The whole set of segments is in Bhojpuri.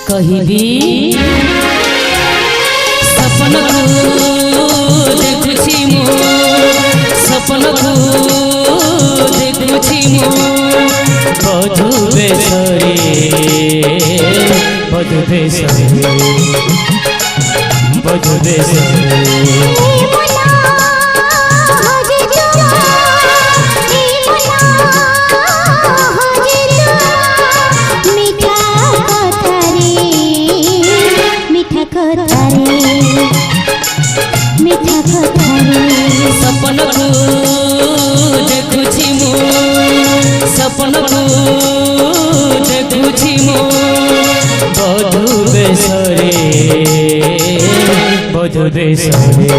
कहबी सपन को देखुछि मो सपन को देखुछि मो बधु बेसरे बधु बेसरे बधु बेसरे सपन को देखुछि मो सपन को देखुछि मो बधु बेसरे बधु बेसरे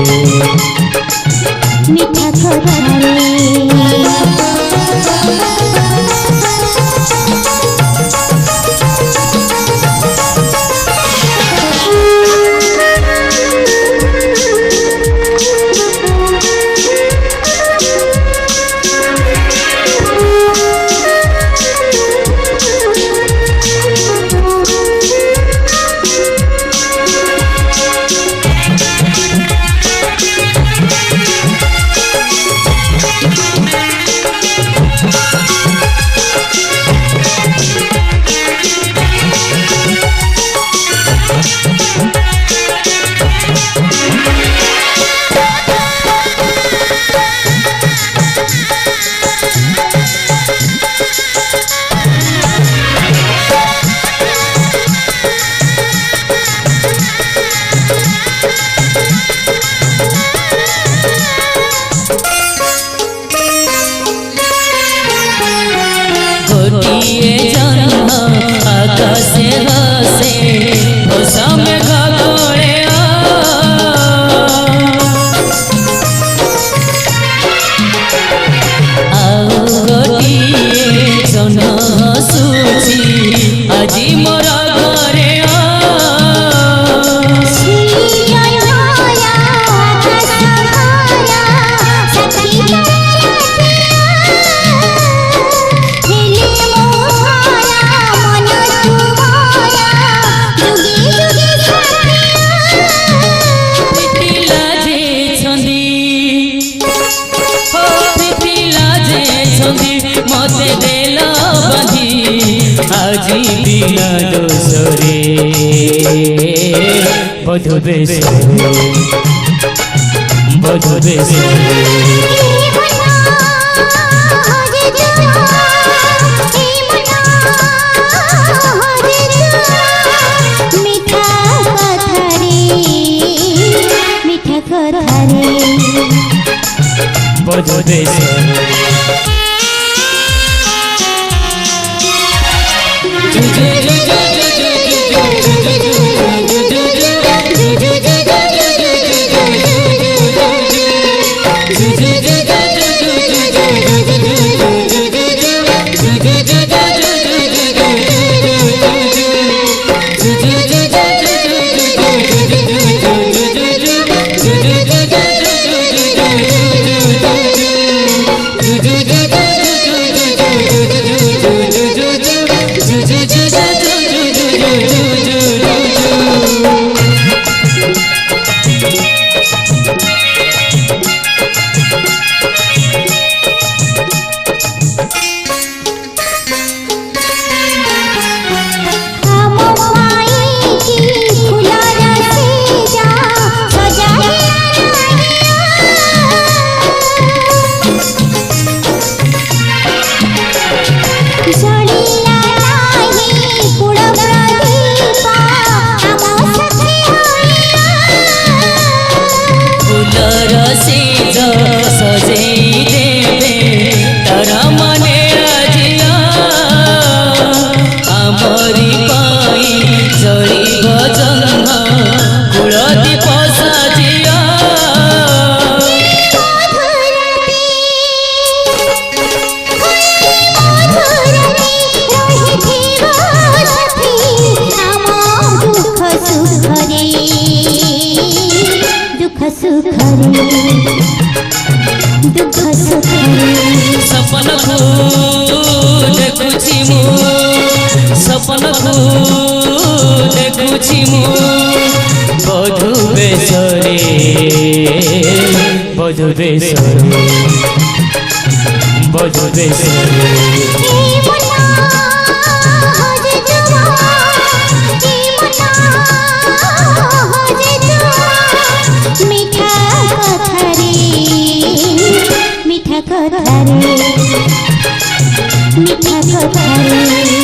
मिठा खतारे आकाशे हसे मौसम घोड़े आओ गोटिए जन हसुची আজি मोर घरे मते देल बंधी আজি बिना दोसरे बधु बेसरे बधु बेसरे मिठा कथारे मिठा कथारे बधु बेसरे सपन को देखुछि मु बधु बेसरे बधु बेसरे बधु बेसरे মিঠা কথারে মিঠা কথারে মিঠা কথারে